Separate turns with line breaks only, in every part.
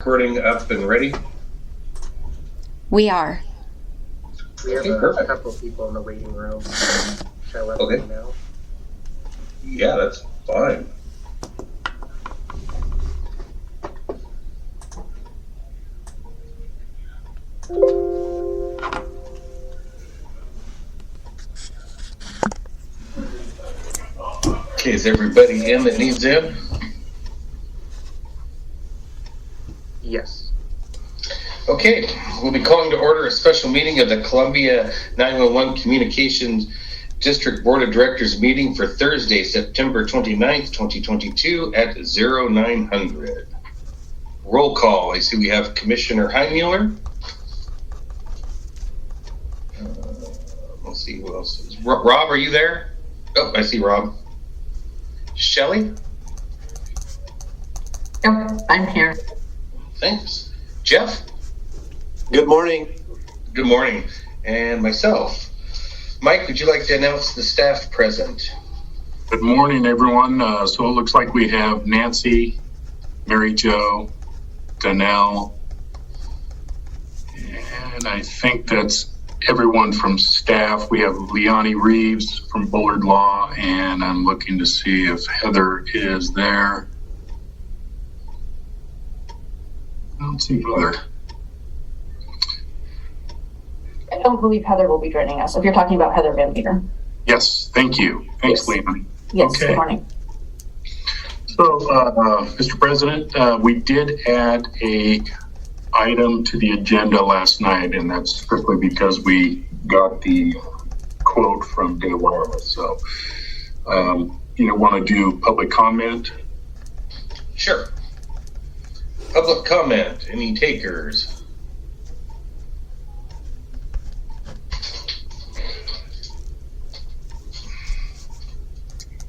Recording up and ready.
We are.
We have
Perfect.
a couple of people in the waiting room. Shall I let
Okay.
them know?
Yeah, that's fine. Okay, is everybody in that needs in?
Yes.
Okay, we'll be calling to order a special meeting of the Columbia 911 Communications District Board of Directors meeting for Thursday, September 29th, 2022 at 0900. Roll call. I see we have Commissioner Heimmuller. Let's see who else is. Rob, are you there? Oh, I see Rob. Shelley?
Yep, I'm here.
Thanks. Jeff?
Good morning.
Good morning. And myself. Mike, would you like to announce the staff present?
Good morning, everyone. So it looks like we have Nancy, Mary Jo, Donnell, and I think that's everyone from staff. We have Leonie Reeves from Bullard Law, and I'm looking to see if Heather is there. I don't see Heather.
I don't believe Heather will be joining us. If you're talking about Heather Van Meter.
Yes, thank you. Thanks,
Yes.
Leonie.
Yes,
Okay.
Good morning.
So, Mr. President, we did add a item to the agenda last night, and that's strictly because we got the quote from Day Wireless. So, want to do public comment?
Sure. Public comment. Any takers?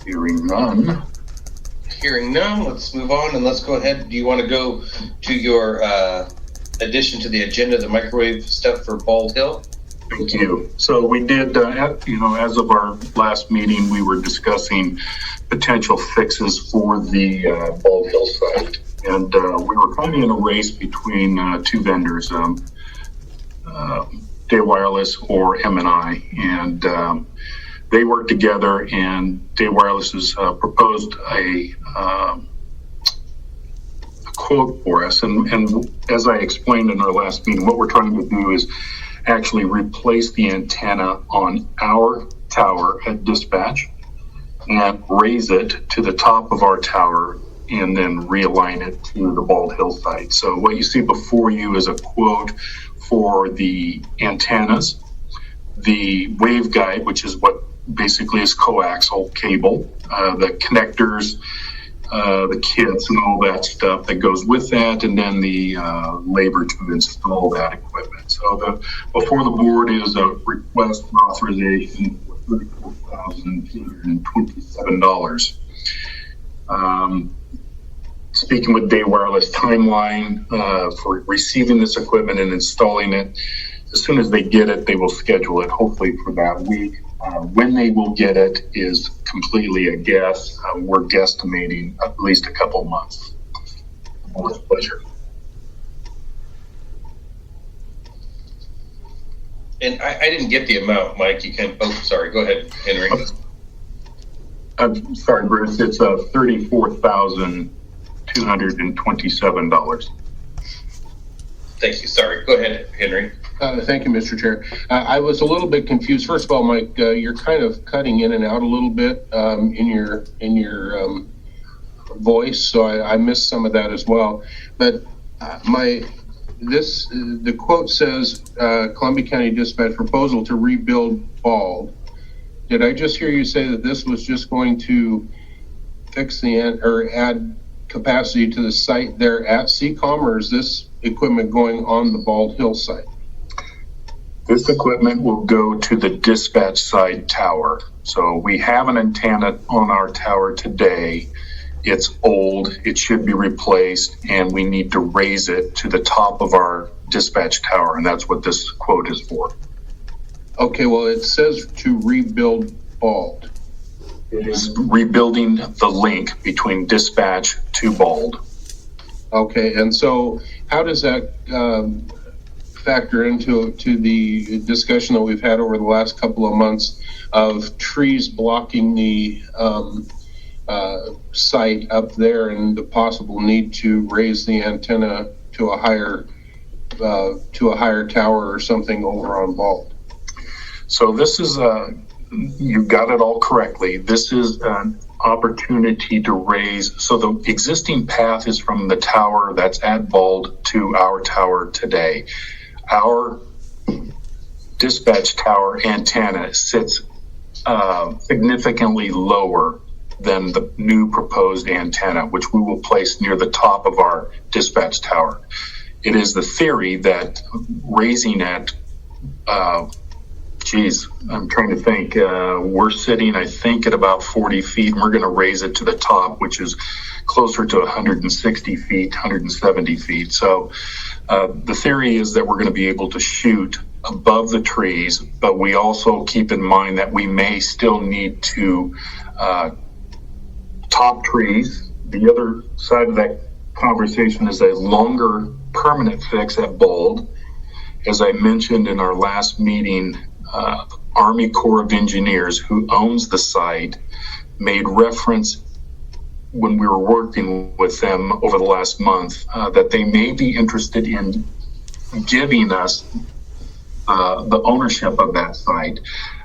Hearing none.
Hearing none, let's move on and let's go ahead. Do you want to go to your addition to the agenda, the microwave stuff for Bald Hill?
Thank you. So we did, as of our last meeting, we were discussing potential fixes for the Bald Hill site. And we were kind of in a race between two vendors, Day Wireless or M&I. And they worked together, and Day Wireless has proposed a quote for us. And as I explained in our last meeting, what we're trying to do is actually replace the antenna on our tower at dispatch and raise it to the top of our tower and then realign it to the Bald Hill site. So what you see before you is a quote for the antennas, the waveguide, which is what basically is coaxial cable, the connectors, the kits and all that stuff that goes with that, and then the labor to install that equipment. So before the board is a request for authorization for $34,227. Speaking with Day Wireless timeline for receiving this equipment and installing it, as soon as they get it, they will schedule it, hopefully for that week. When they will get it is completely a guess. We're guesstimating at least a couple months. With pleasure.
And I didn't get the amount, Mike. You can, oh, sorry. Go ahead, Henry.
I'm sorry, Bruce. It's $34,227.
Thank you. Sorry. Go ahead, Henry.
Thank you, Mr. Chair. I was a little bit confused. First of all, Mike, you're kind of cutting in and out a little bit in your voice, so I missed some of that as well. But the quote says Columbia County Dispatch proposal to rebuild Bald. Did I just hear you say that this was just going to fix or add capacity to the site there at CCOM, or is this equipment going on the Bald Hill site?
This equipment will go to the dispatch side tower. So we have an antenna on our tower today. It's old, it should be replaced, and we need to raise it to the top of our dispatch tower, and that's what this quote is for.
Okay, well, it says to rebuild Bald.
It is rebuilding the link between dispatch to Bald.
Okay, and so how does that factor into the discussion that we've had over the last couple of months of trees blocking the site up there and the possible need to raise the antenna to a higher tower or something over on Bald?
So this is you got it all correctly. This is an opportunity to raise. So the existing path is from the tower that's at Bald to our tower today. Our dispatch tower antenna sits significantly lower than the new proposed antenna, which we will place near the top of our dispatch tower. It is the theory that raising it, I'm trying to think, we're sitting, I think, at about 40 feet, and we're going to raise it to the top, which is closer to 160 feet, 170 feet. So the theory is that we're going to be able to shoot above the trees, but we also keep in mind that we may still need to top trees. The other side of that conversation is a longer permanent fix at Bald. As I mentioned in our last meeting, Army Corps of Engineers, who owns the site, made reference when we were working with them over the last month that they may be interested in giving us the ownership of that site.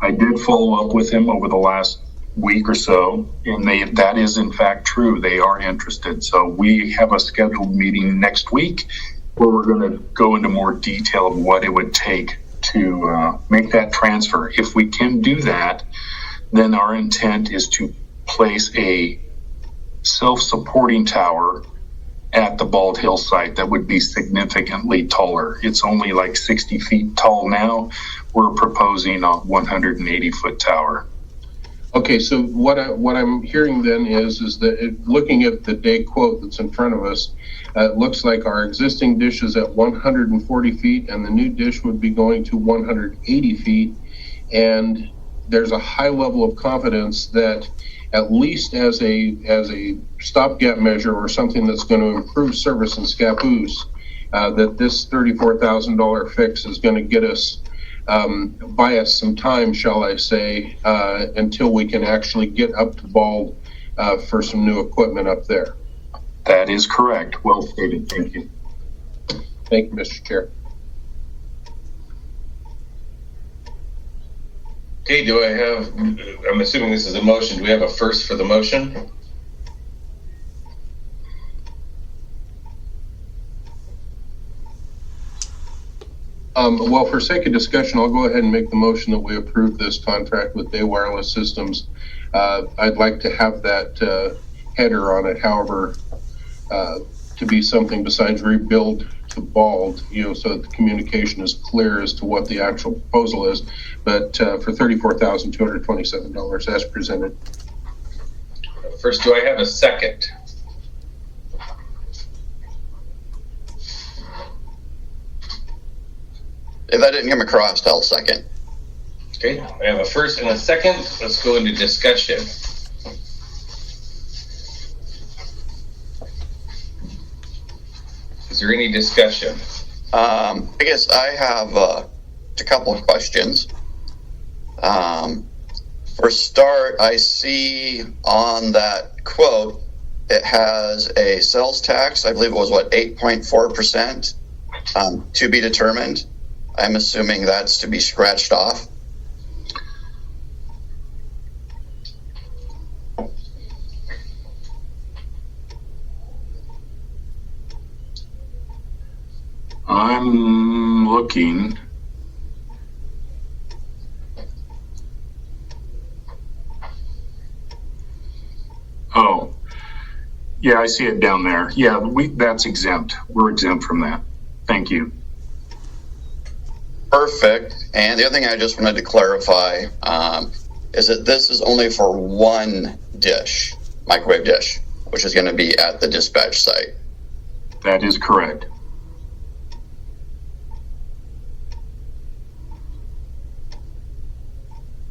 I did follow up with him over the last week or so, and that is in fact true. They are interested. So we have a scheduled meeting next week where we're going to go into more detail of what it would take to make that transfer. If we can do that, then our intent is to place a self-supporting tower at the Bald Hill site that would be significantly taller. It's only like 60 feet tall now. We're proposing a 180-foot tower.
Okay, so what I'm hearing then is that looking at the day quote that's in front of us, it looks like our existing dish is at 140 feet and the new dish would be going to 180 feet. And there's a high level of confidence that at least as a stopgap measure or something that's going to improve service in Scappoose, that this $34,000 fix is going to get us, buy us some time, shall I say, until we can actually get up to Bald for some new equipment up there.
That is correct. Well stated. Thank you.
Thank you, Mr. Chair.
Okay, do I have, I'm assuming this is a motion. Do we have a first for the motion?
Well, for sake of discussion, I'll go ahead and make the motion that we approve this contract with Day Wireless Systems. I'd like to have that header on it, however, to be something besides rebuild to Bald, so that the communication is clear as to what the actual proposal is. But for $34,227 as presented.
First, do I have a second?
If that didn't come across, I'll second.
Okay, I have a first and a second. Let's go into discussion. Is there any discussion?
I guess I have a couple of questions. For start, I see on that quote, it has a sales tax. I believe it was 8.4% to be determined. I'm assuming that's to be scratched off.
I'm looking. Oh, yeah, I see it down there. Yeah, that's exempt. We're exempt from that. Thank you.
Perfect. And the other thing I just wanted to clarify is that this is only for one dish, microwave dish, which is going to be at the dispatch site.
That is correct.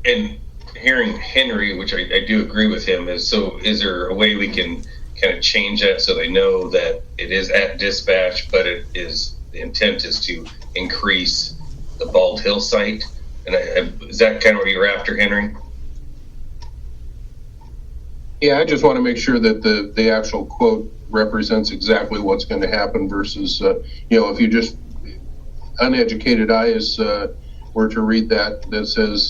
And hearing Henry, which I do agree with him, is there a way we can kind of change that so they know that it is at dispatch, but the intent is to increase the Bald Hill site. And is that kind of what you're after, Henry?
Yeah, I just want to make sure that the actual quote represents exactly what's going to happen versus, if you just uneducated eyes were to read that says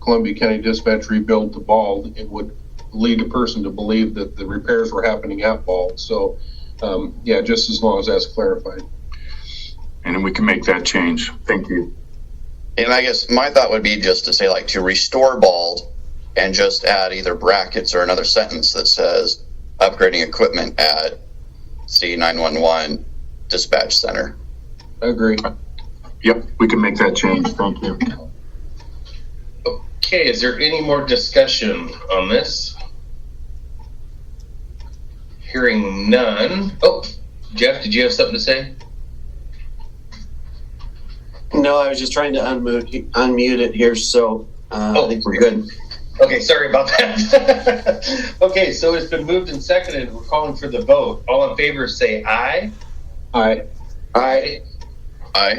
Columbia County Dispatch rebuild to Bald, it would lead a person to believe that the repairs were happening at Bald. So, just as long as that's clarified.
And then we can make that change. Thank you.
And I guess my thought would be just to say like to restore Bald and just add either brackets or another sentence that says upgrading equipment at C911 dispatch center.
I agree.
Yep, we can make that change. Thank you.
Okay, is there any more discussion on this? Hearing none. Oh, Jeff, did you have something to say?
No, I was just trying to unmute it here, so I think we're good.
Okay, sorry about that. Okay, so it's been moved and seconded. We're calling for the vote. All in favor say aye.
Aye.
Aye.
Aye.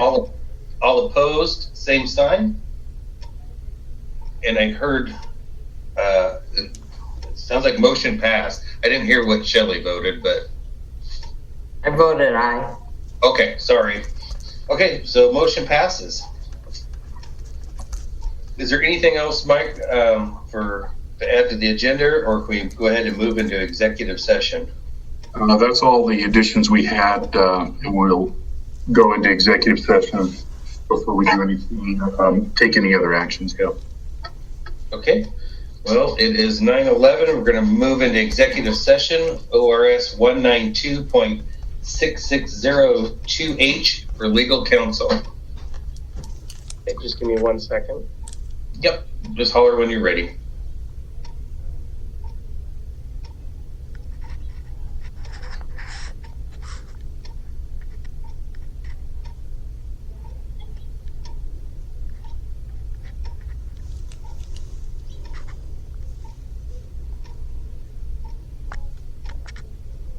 All opposed, same sign. And I heard, it sounds like motion passed. I didn't hear what Shelley voted, but.
I voted aye.
Okay, sorry. Okay, so motion passes. Is there anything else, Mike, to add to the agenda, or can we go ahead and move into executive session?
That's all the additions we had, and we'll go into executive session before we do anything, take any other actions. Yeah.
Okay. Well, it is 9:11. We're going to move into executive session, ORS 192.6602H for legal counsel.
Okay, just give me 1 second.
Yep. Just holler when you're ready.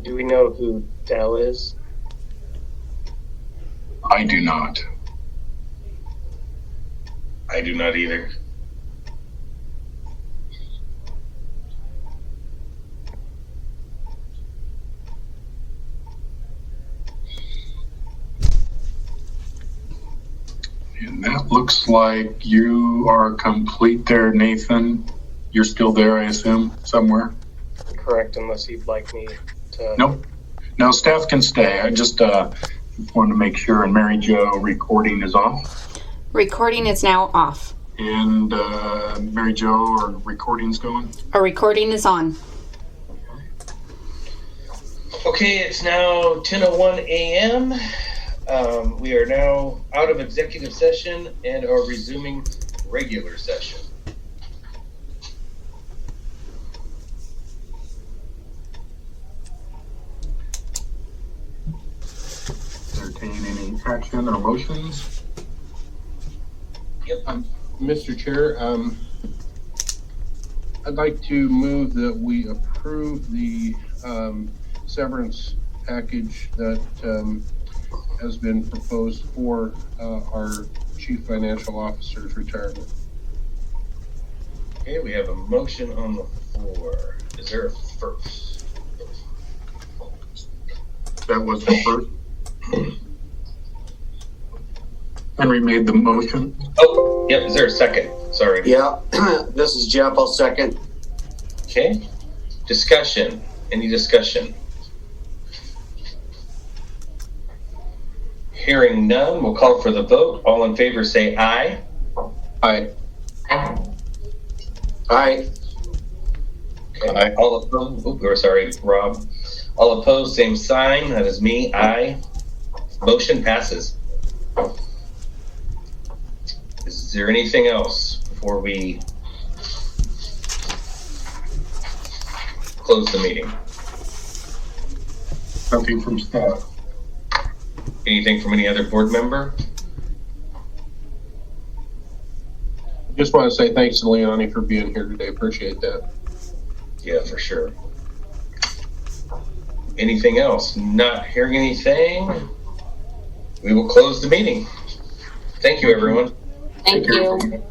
Do we know who Dell is?
I do not.
I do not either.
And that looks like you are complete there, Nathan. You're still there, I assume, somewhere?
Correct, unless you'd like me to.
Nope. No, staff can stay. I just wanted to make sure. And Mary Jo, recording is off.
Recording is now off.
And Mary Jo, are recordings going?
Our recording is on.
Okay, it's now 10:01 a.m. We are now out of executive session and are resuming regular session.
Entertain any action or motions?
Yep.
Mr. Chair, I'd like to move that we approve the severance package that has been proposed for our Chief Financial Officer's retirement.
Okay, we have a motion on the floor. Is there a first?
That was the first. Henry made the motion.
Oh, yep. Is there a second? Sorry.
Yeah, this is Jeff. I'll second.
Okay. Discussion. Any discussion? Hearing none, we'll call for the vote. All in favor say aye.
Aye.
Aye.
Okay.
Aye.
All opposed, sorry, Rob. All opposed, same sign. That is me. Aye. Motion passes. Is there anything else before we close the meeting?
Nothing from staff.
Anything from any other board member?
Just want to say thanks to Leonie for being here today. Appreciate that.
Yeah, for sure. Anything else? Not hearing anything. We will close the meeting. Thank you, everyone.
Thank you.